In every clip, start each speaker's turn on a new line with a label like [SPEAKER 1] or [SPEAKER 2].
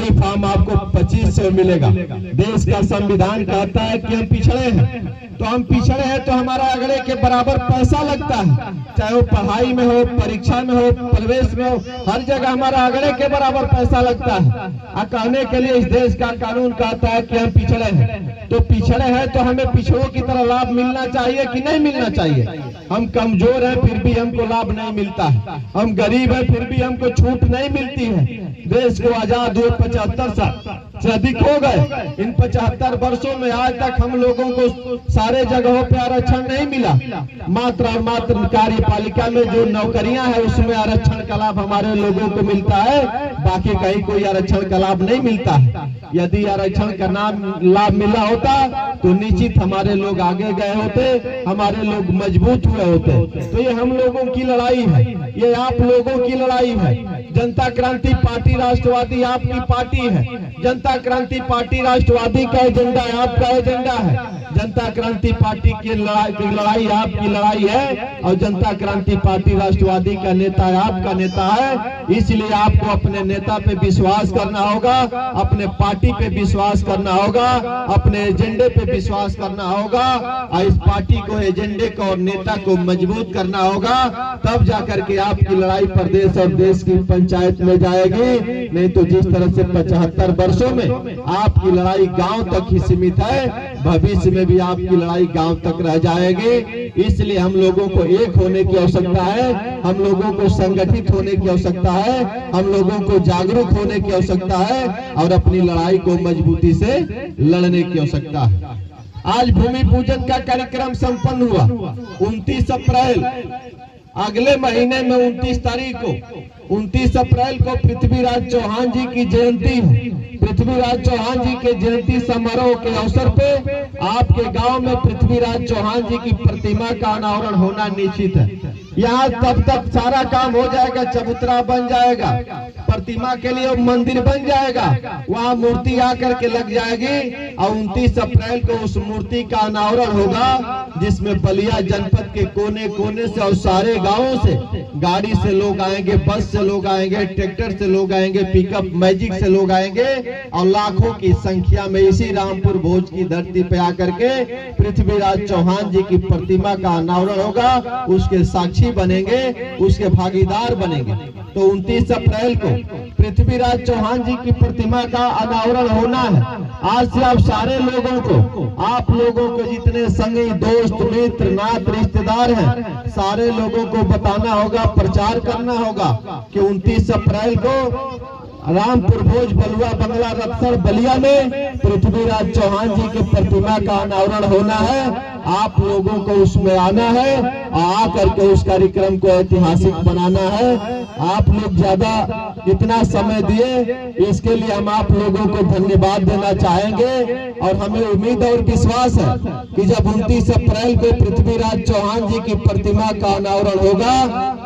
[SPEAKER 1] सरकारी फॉर्म आपको 2500 मिलेगा। देश का संविधान कहता है कि हम पिछड़े हैं, तो हम पिछड़े हैं तो हमारा अगड़े के बराबर पैसा लगता है, चाहे वो पढ़ाई में हो, परीक्षा में हो, प्रवेश में हो, हर जगह हमारा अगड़े के बराबर पैसा लगता है। कहने के लिए इस देश का कानून कहता है कि हम पिछड़े हैं, तो पिछड़े हैं तो हमें पिछड़ों की तरह लाभ मिलना चाहिए कि नहीं मिलना चाहिए। हम कमजोर हैं फिर भी हमको लाभ नहीं मिलता है, हम गरीब हैं फिर भी हमको छूट नहीं मिलती है। देश को आजाद हुए 75 साल से अधिक हो गए। इन 75 वर्षों में आज तक हम लोगों को सारे जगहों पे आरक्षण नहीं मिला। मात्र और मात्र कार्यपालिका में जो नौकरियां हैं उसमें आरक्षण का लाभ हमारे लोगों को मिलता है, बाकी कहीं कोई आरक्षण का लाभ नहीं मिलता है। यदि आरक्षण का लाभ मिला होता तो निश्चित हमारे लोग आगे गए होते, हमारे लोग मजबूत हुए होते। तो ये हम लोगों की लड़ाई है, ये आप लोगों की लड़ाई है। जनता क्रांति पार्टी राष्ट्रवादी आपकी पार्टी है, जनता क्रांति पार्टी राष्ट्रवादी का एजेंडा आपका एजेंडा है। जनता क्रांति पार्टी की लड़ाई आपकी लड़ाई है और जनता क्रांति पार्टी राष्ट्रवादी का नेता आपका नेता है। इसलिए आपको अपने नेता पे विश्वास करना होगा, अपने पार्टी पे विश्वास करना होगा, अपने एजेंडे पे विश्वास करना होगा और इस पार्टी को, एजेंडे को और नेता को मजबूत करना होगा। तब जाकर के आपकी लड़ाई प्रदेश और देश की पंचायत में जाएगी। नहीं तो जिस तरह से 75 वर्षों में आपकी लड़ाई गांव तक ही सीमित है, भविष्य में भी आपकी लड़ाई गांव तक रह जाएगी। इसलिए हम लोगों को एक होने की आवश्यकता है, हम लोगों को संगठित होने की आवश्यकता है, हम लोगों को जागरूक होने की आवश्यकता है और अपनी लड़ाई को मजबूती से लड़ने की आवश्यकता है। आज भूमि पूजन का कार्यक्रम संपन्न हुआ 29 अप्रैल, अगले महीने में 29 अप्रैल को पृथ्वीराज चौहान जी की जयंती है। पृथ्वीराज चौहान जी के जयंती समारोह के अवसर पे आपके गांव में पृथ्वीराज चौहान जी की प्रतिमा का अनावरण होना निश्चित है। यहाँ तब तक सारा काम हो जाएगा, चबूतरा बन जाएगा, प्रतिमा के लिए मंदिर बन जाएगा, वहाँ मूर्ति आकर के लग जाएगी और 29 अप्रैल को उस मूर्ति का अनावरण होगा, जिसमें बलिया जनपद के कोने कोने से और सारे गांवों से गाड़ी से लोग आएंगे, बस से लोग आएंगे, ट्रैक्टर से लोग आएंगे, पिकअप मैजिक से लोग आएंगे और लाखों की संख्या में इसी रामपुर भोज की धरती पे आकर के पृथ्वीराज चौहान जी की प्रतिमा का अनावरण होगा। उसके साक्षी बनेंगे, उसके भागीदार बनेंगे। तो 29 अप्रैल को पृथ्वीराज चौहान जी की प्रतिमा का अनावरण होना है। आज से आप सारे लोगों को, आप लोगों के जितने संगी, दोस्त, मित्र, नात, रिश्तेदार हैं, सारे लोगों को बताना होगा, प्रचार करना होगा कि 29 अप्रैल को रामपुर भोज बलुआ बंगला रक्सर बलिया में पृथ्वीराज चौहान जी की प्रतिमा का अनावरण होना है। आप लोगों को उसमें आना है और आकर के उस कार्यक्रम को ऐतिहासिक बनाना है। आप लोग ज्यादा इतना समय दिए, इसके लिए हम आप लोगों को धन्यवाद देना चाहेंगे और हमें उम्मीद और विश्वास है कि जब 29 अप्रैल को पृथ्वीराज चौहान जी की प्रतिमा का अनावरण होगा,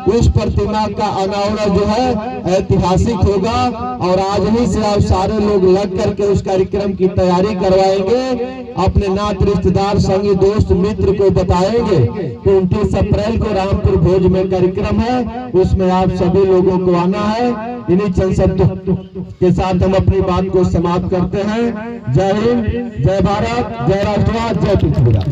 [SPEAKER 1] उस प्रतिमा का अनावरण जो है ऐतिहासिक होगा और आज ही से आप सारे लोग लग करके उस कार्यक्रम की तैयारी करवाएंगे, अपने नात, रिश्तेदार, संगी, दोस्त, मित्र को बताएंगे कि 29 अप्रैल को रामपुर भोज में कार्यक्रम है, उसमें आप सभी लोगों को आना है। इन्हीं चंद शब्दों के साथ हम अपनी बात को समाप्त करते हैं। जय हिंद, जय भारत, जय राष्ट्रवाद, जय पृथ्वीराज।